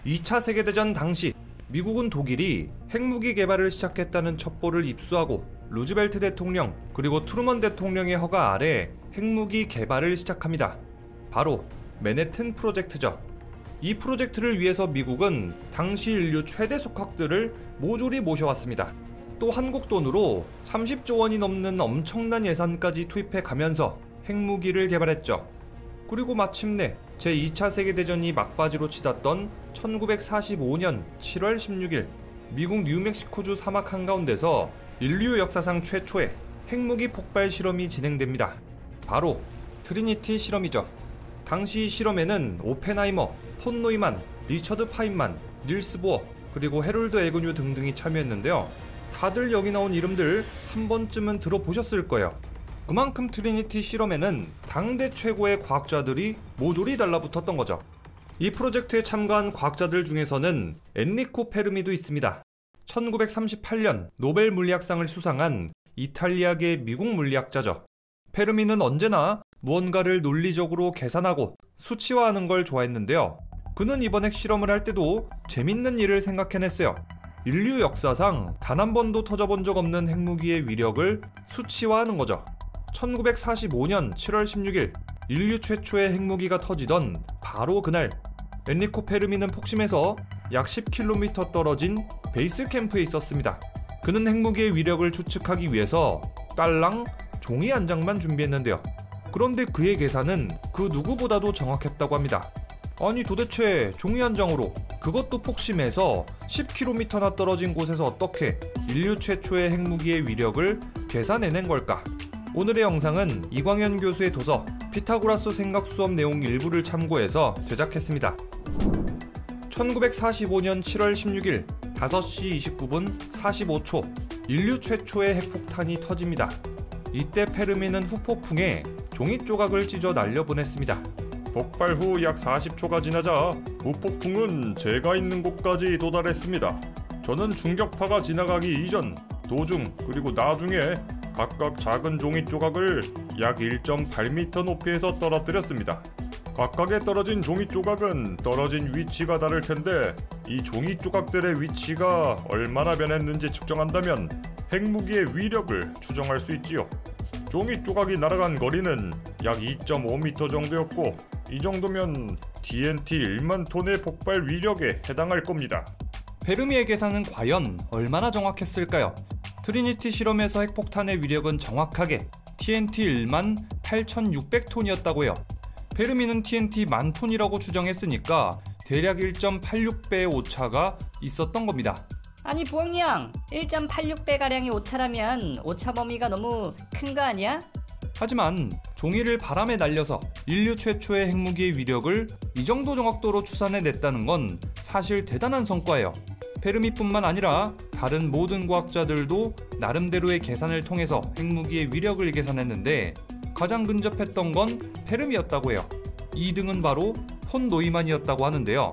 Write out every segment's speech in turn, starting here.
2차 세계대전 당시 미국은 독일이 핵무기 개발을 시작했다는 첩보를 입수하고 루즈벨트 대통령 그리고 트루먼 대통령의 허가 아래 핵무기 개발을 시작합니다. 바로 맨해튼 프로젝트죠. 이 프로젝트를 위해서 미국은 당시 인류 최대 속학들을 모조리 모셔왔습니다. 또 한국 돈으로 30조 원이 넘는 엄청난 예산까지 투입해 가면서 핵무기를 개발했죠. 그리고 마침내 제2차 세계대전이 막바지로 치닫던 1945년 7월 16일 미국 뉴멕시코주 사막 한가운데서 인류 역사상 최초의 핵무기 폭발 실험이 진행됩니다. 바로 트리니티 실험이죠. 당시 이 실험에는 오펜하이머, 폰 노이만, 리처드 파인만, 닐스 보어, 그리고 해롤드 에그뉴 등등이 참여했는데요. 다들 여기 나온 이름들 한 번쯤은 들어보셨을 거예요. 그만큼 트리니티 실험에는 당대 최고의 과학자들이 모조리 달라붙었던 거죠. 이 프로젝트에 참가한 과학자들 중에서는 엔리코 페르미도 있습니다. 1938년 노벨 물리학상을 수상한 이탈리아계 미국 물리학자죠. 페르미는 언제나 무언가를 논리적으로 계산하고 수치화하는 걸 좋아했는데요. 그는 이번 핵실험을 할 때도 재밌는 일을 생각해냈어요. 인류 역사상 단 한 번도 터져본 적 없는 핵무기의 위력을 수치화하는 거죠. 1945년 7월 16일 인류 최초의 핵무기가 터지던 바로 그날 엔리코 페르미는 폭심에서 약 10km 떨어진 베이스 캠프에 있었습니다. 그는 핵무기의 위력을 추측하기 위해서 딸랑 종이 한 장만 준비했는데요. 그런데 그의 계산은 그 누구보다도 정확했다고 합니다. 아니 도대체 종이 한 장으로, 그것도 폭심에서 10km나 떨어진 곳에서 어떻게 인류 최초의 핵무기의 위력을 계산해낸 걸까? 오늘의 영상은 이광현 교수의 도서 피타고라스 생각 수업 내용 일부를 참고해서 제작했습니다. 1945년 7월 16일 5시 29분 45초 인류 최초의 핵폭탄이 터집니다. 이때 페르미는 후폭풍에 종이 조각을 찢어 날려보냈습니다. 폭발 후 약 40초가 지나자 후폭풍은 제가 있는 곳까지 도달했습니다. 저는 충격파가 지나가기 이전, 도중, 그리고 나중에 각각 작은 종이 조각을 약 1.8m 높이에서 떨어뜨렸습니다. 각각에 떨어진 종이 조각은 떨어진 위치가 다를 텐데 이 종이 조각들의 위치가 얼마나 변했는지 측정한다면 핵무기의 위력을 추정할 수 있지요. 종이 조각이 날아간 거리는 약 2.5m 정도였고 이 정도면 TNT 1만 톤의 폭발 위력에 해당할 겁니다. 페르미의 계산은 과연 얼마나 정확했을까요? 트리니티 실험에서 핵폭탄의 위력은 정확하게 TNT 1만 8,600톤이었다고 해요. 페르미는 TNT 10,000톤이라고 추정했으니까 대략 1.86배의 오차가 있었던 겁니다. 아니 부엉이형, 1.86배가량의 오차라면 오차 범위가 너무 큰 거 아니야? 하지만 종이를 바람에 날려서 인류 최초의 핵무기의 위력을 이 정도 정확도로 추산해냈다는 건 사실 대단한 성과예요. 페르미뿐만 아니라 다른 모든 과학자들도 나름대로의 계산을 통해서 핵무기의 위력을 계산했는데 가장 근접했던 건 페르미였다고 해요. 2등은 바로 폰 노이만이었다고 하는데요.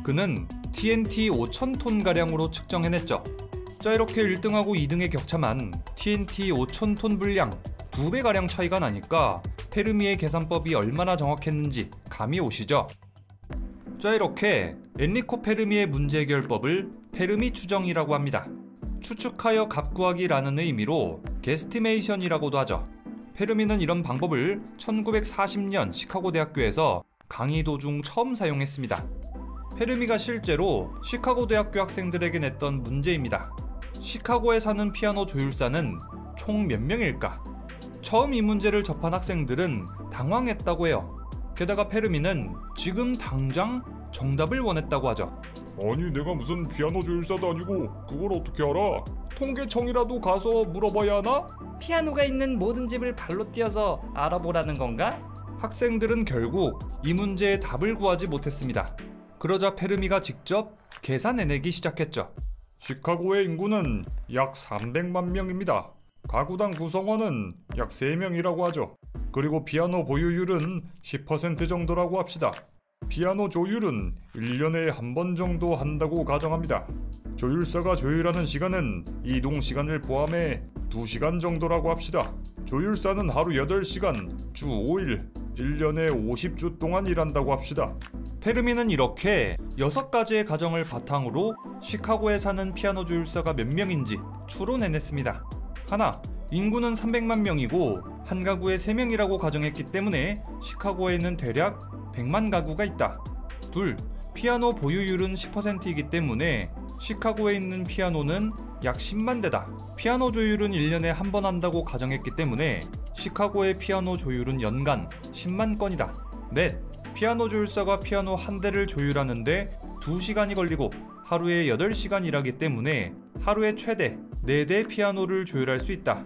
그는 TNT 5,000톤가량으로 측정해냈죠. 자, 이렇게 1등하고 2등의 격차만 TNT 5,000톤 분량 2배가량 차이가 나니까 페르미의 계산법이 얼마나 정확했는지 감이 오시죠? 자, 이렇게 엔리코 페르미의 문제 해결법을 페르미 추정이라고 합니다. 추측하여 값 구하기라는 의미로 게스티메이션이라고도 하죠. 페르미는 이런 방법을 1940년 시카고 대학교에서 강의 도중 처음 사용했습니다. 페르미가 실제로 시카고 대학교 학생들에게 냈던 문제입니다. 시카고에 사는 피아노 조율사는 총 몇 명일까? 처음 이 문제를 접한 학생들은 당황했다고 해요. 게다가 페르미는 지금 당장 정답을 원했다고 하죠. 아니 내가 무슨 피아노 조율사도 아니고 그걸 어떻게 알아? 통계청이라도 가서 물어봐야 하나? 피아노가 있는 모든 집을 발로 뛰어서 알아보라는 건가? 학생들은 결국 이 문제의 답을 구하지 못했습니다. 그러자 페르미가 직접 계산해내기 시작했죠. 시카고의 인구는 약 300만 명입니다. 가구당 구성원은 약 3명이라고 하죠. 그리고 피아노 보유율은 10% 정도라고 합시다. 피아노 조율은 1년에 한 번 정도 한다고 가정합니다. 조율사가 조율하는 시간은 이동 시간을 포함해 2시간 정도라고 합시다. 조율사는 하루 8시간, 주 5일, 1년에 50주 동안 일한다고 합시다. 페르미는 이렇게 6가지의 가정을 바탕으로 시카고에 사는 피아노 조율사가 몇 명인지 추론해냈습니다. 하나, 인구는 300만 명이고 한 가구에 3명이라고 가정했기 때문에 시카고에는 대략 100만 가구가 있다. 둘, 피아노 보유율은 10%이기 때문에 시카고에 있는 피아노는 약 10만 대다. 피아노 조율은 1년에 한 번 한다고 가정했기 때문에 시카고의 피아노 조율은 연간 10만 건이다. 넷, 피아노 조율사가 피아노 한 대를 조율하는데 2시간이 걸리고 하루에 8시간 일하기 때문에 하루에 최대 4대 피아노를 조율할 수 있다.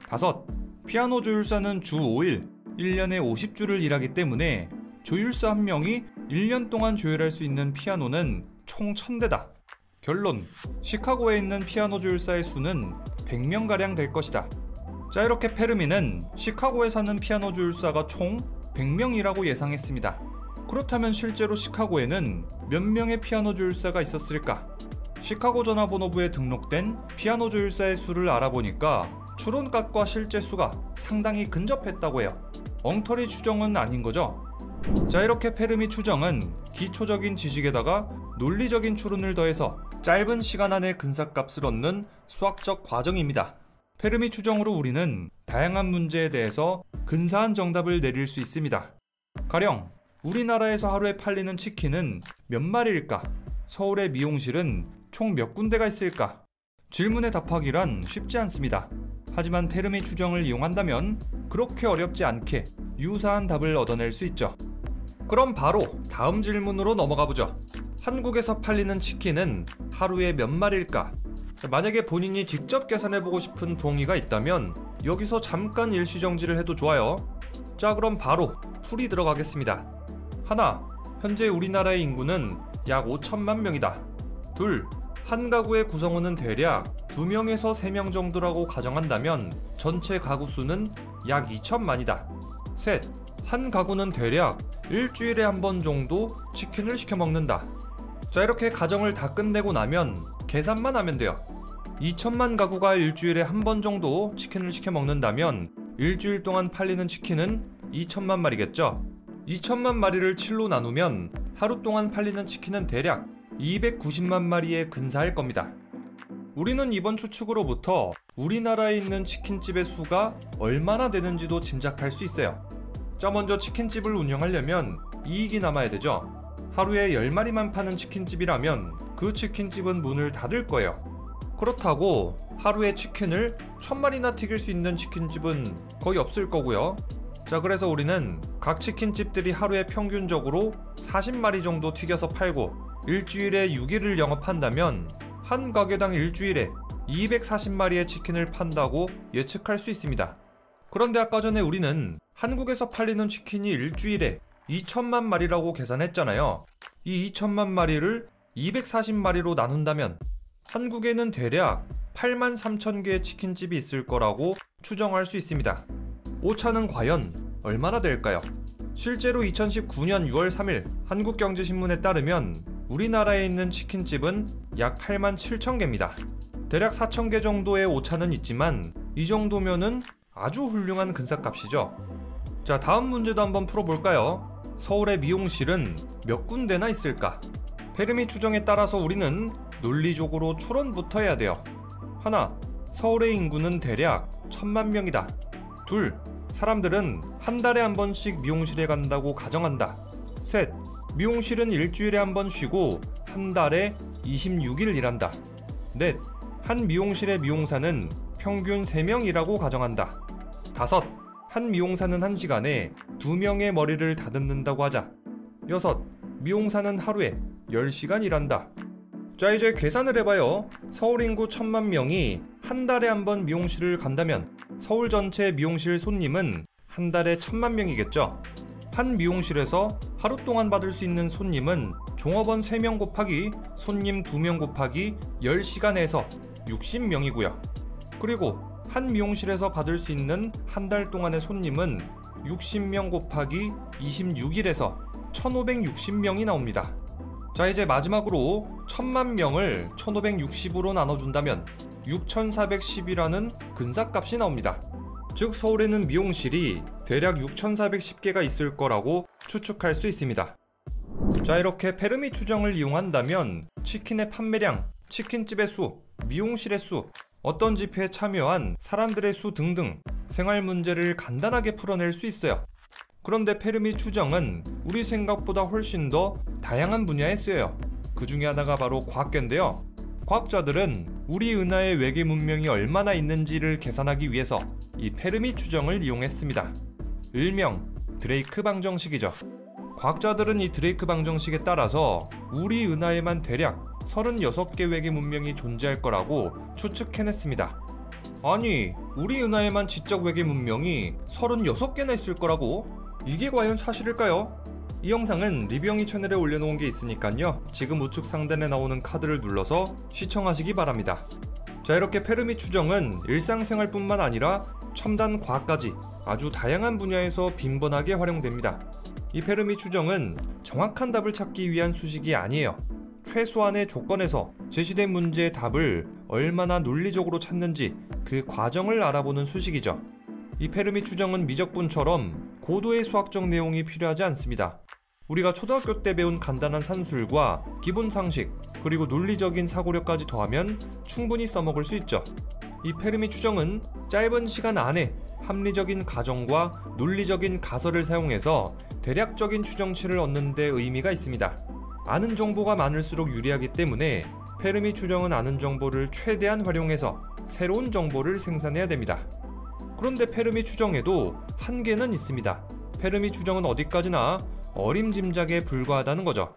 다섯, 피아노 조율사는 주 5일, 1년에 50주를 일하기 때문에 조율사 한 명이 1년 동안 조율할 수 있는 피아노는 총 1000대다. 결론, 시카고에 있는 피아노 조율사의 수는 100명가량 될 것이다. 자, 이렇게 페르미는 시카고에 사는 피아노 조율사가 총 100명이라고 예상했습니다. 그렇다면 실제로 시카고에는 몇 명의 피아노 조율사가 있었을까? 시카고 전화번호부에 등록된 피아노 조율사의 수를 알아보니까 추론값과 실제 수가 상당히 근접했다고 해요. 엉터리 추정은 아닌 거죠? 자, 이렇게 페르미 추정은 기초적인 지식에다가 논리적인 추론을 더해서 짧은 시간 안에 근사값을 얻는 수학적 과정입니다. 페르미 추정으로 우리는 다양한 문제에 대해서 근사한 정답을 내릴 수 있습니다. 가령 우리나라에서 하루에 팔리는 치킨은 몇 마리일까? 서울의 미용실은 총 몇 군데가 있을까? 질문에 답하기란 쉽지 않습니다. 하지만 페르미 추정을 이용한다면 그렇게 어렵지 않게 유사한 답을 얻어낼 수 있죠. 그럼 바로 다음 질문으로 넘어가 보죠. 한국에서 팔리는 치킨은 하루에 몇 마리일까? 만약에 본인이 직접 계산해보고 싶은 부엉이가 있다면 여기서 잠깐 일시정지를 해도 좋아요. 자, 그럼 바로 풀이 들어가겠습니다. 하나, 현재 우리나라의 인구는 약 5천만 명이다. 둘, 한 가구의 구성원은 대략 2명에서 3명 정도라고 가정한다면 전체 가구 수는 약 2천만이다. 셋, 한 가구는 대략 일주일에 한 번 정도 치킨을 시켜 먹는다. 자, 이렇게 가정을 다 끝내고 나면 계산만 하면 돼요. 2천만 가구가 일주일에 한 번 정도 치킨을 시켜 먹는다면 일주일 동안 팔리는 치킨은 2천만 마리겠죠. 2천만 마리를 7로 나누면 하루 동안 팔리는 치킨은 대략 290만 마리에 근사할 겁니다. 우리는 이번 추측으로부터 우리나라에 있는 치킨집의 수가 얼마나 되는지도 짐작할 수 있어요. 자, 먼저 치킨집을 운영하려면 이익이 남아야 되죠. 하루에 10마리만 파는 치킨집이라면 그 치킨집은 문을 닫을 거예요. 그렇다고 하루에 치킨을 1000마리나 튀길 수 있는 치킨집은 거의 없을 거고요. 자, 그래서 우리는 각 치킨집들이 하루에 평균적으로 40마리 정도 튀겨서 팔고 일주일에 6일을 영업한다면 한 가게당 일주일에 240마리의 치킨을 판다고 예측할 수 있습니다. 그런데 아까 전에 우리는 한국에서 팔리는 치킨이 일주일에 2천만 마리라고 계산했잖아요. 이 2천만 마리를 240마리로 나눈다면 한국에는 대략 8만 3천 개의 치킨집이 있을 거라고 추정할 수 있습니다. 오차는 과연 얼마나 될까요? 실제로 2019년 6월 3일 한국경제신문에 따르면 우리나라에 있는 치킨집은 약 8만 7천 개입니다. 대략 4천 개 정도의 오차는 있지만 이 정도면은 아주 훌륭한 근사값이죠. 자, 다음 문제도 한번 풀어볼까요? 서울의 미용실은 몇 군데나 있을까? 페르미 추정에 따라서 우리는 논리적으로 추론부터 해야 돼요. 하나, 서울의 인구는 대략 1000만 명이다. 둘, 사람들은 한 달에 한 번씩 미용실에 간다고 가정한다. 셋, 미용실은 일주일에 한 번 쉬고 한 달에 26일 일한다. 넷, 한 미용실의 미용사는 평균 3명이라고 가정한다. 다섯, 한 미용사는 한 시간에 2명의 머리를 다듬는다고 하자. 여섯, 미용사는 하루에 10시간 일한다. 자, 이제 계산을 해봐요. 서울 인구 1000만 명이 한 달에 한 번 미용실을 간다면 서울 전체 미용실 손님은 한 달에 1000만 명이겠죠. 한 미용실에서 하루 동안 받을 수 있는 손님은 종업원 3명 곱하기 손님 2명 곱하기 10시간에서 60명이고요. 그리고 한 미용실에서 받을 수 있는 한 달 동안의 손님은 60명 곱하기 26일에서 1560명이 나옵니다. 자, 이제 마지막으로 1000만 명을 1560으로 나눠준다면 6410이라는 근사값이 나옵니다. 즉 서울에는 미용실이 대략 6410개가 있을 거라고 추측할 수 있습니다. 자, 이렇게 페르미 추정을 이용한다면 치킨의 판매량, 치킨집의 수, 미용실의 수, 어떤 집회에 참여한 사람들의 수 등등 생활 문제를 간단하게 풀어낼 수 있어요. 그런데 페르미 추정은 우리 생각보다 훨씬 더 다양한 분야에 쓰여요. 그 중에 하나가 바로 과학계인데요. 과학자들은 우리 은하에 외계 문명이 얼마나 있는지를 계산하기 위해서 이 페르미 추정을 이용했습니다. 일명 드레이크 방정식이죠. 과학자들은 이 드레이크 방정식에 따라서 우리 은하에만 대략 36개 외계 문명이 존재할 거라고 추측해냈습니다. 아니, 우리 은하에만 지적 외계 문명이 36개나 있을 거라고? 이게 과연 사실일까요? 이 영상은 리뷰영이 채널에 올려놓은 게 있으니까요, 지금 우측 상단에 나오는 카드를 눌러서 시청하시기 바랍니다. 자, 이렇게 페르미 추정은 일상생활뿐만 아니라 첨단 과학까지 아주 다양한 분야에서 빈번하게 활용됩니다. 이 페르미 추정은 정확한 답을 찾기 위한 수식이 아니에요. 최소한의 조건에서 제시된 문제의 답을 얼마나 논리적으로 찾는지 그 과정을 알아보는 수식이죠. 이 페르미 추정은 미적분처럼 고도의 수학적 내용이 필요하지 않습니다. 우리가 초등학교 때 배운 간단한 산술과 기본 상식, 그리고 논리적인 사고력까지 더하면 충분히 써먹을 수 있죠. 이 페르미 추정은 짧은 시간 안에 합리적인 가정과 논리적인 가설을 사용해서 대략적인 추정치를 얻는 데 의미가 있습니다. 아는 정보가 많을수록 유리하기 때문에 페르미 추정은 아는 정보를 최대한 활용해서 새로운 정보를 생산해야 됩니다. 그런데 페르미 추정에도 한계는 있습니다. 페르미 추정은 어디까지나 어림짐작에 불과하다는 거죠.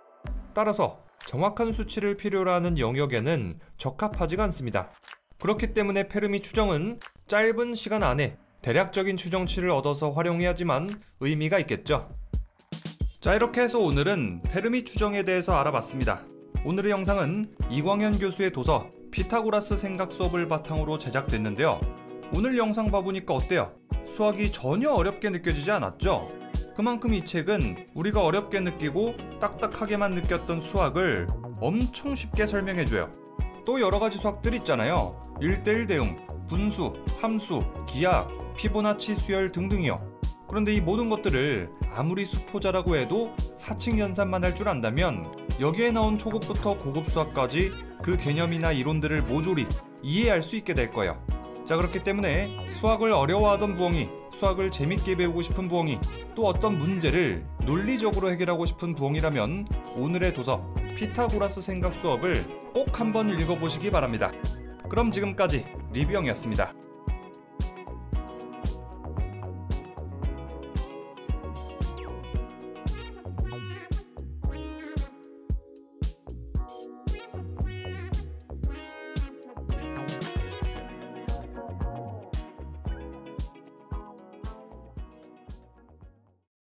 따라서 정확한 수치를 필요로 하는 영역에는 적합하지가 않습니다. 그렇기 때문에 페르미 추정은 짧은 시간 안에 대략적인 추정치를 얻어서 활용해야지만 의미가 있겠죠. 자, 이렇게 해서 오늘은 페르미 추정에 대해서 알아봤습니다. 오늘의 영상은 이광현 교수의 도서 피타고라스 생각 수업을 바탕으로 제작됐는데요. 오늘 영상 봐보니까 어때요? 수학이 전혀 어렵게 느껴지지 않았죠? 그만큼 이 책은 우리가 어렵게 느끼고 딱딱하게만 느꼈던 수학을 엄청 쉽게 설명해줘요. 또 여러가지 수학들 있잖아요. 1:1 대응, 분수, 함수, 기하, 피보나치 수열 등등이요. 그런데 이 모든 것들을 아무리 수포자라고 해도 사칙 연산만 할 줄 안다면 여기에 나온 초급부터 고급 수학까지 그 개념이나 이론들을 모조리 이해할 수 있게 될 거예요. 자, 그렇기 때문에 수학을 어려워하던 부엉이, 수학을 재밌게 배우고 싶은 부엉이, 또 어떤 문제를 논리적으로 해결하고 싶은 부엉이라면 오늘의 도서 피타고라스 생각 수업을 꼭 한번 읽어보시기 바랍니다. 그럼 지금까지 리뷰영이었습니다.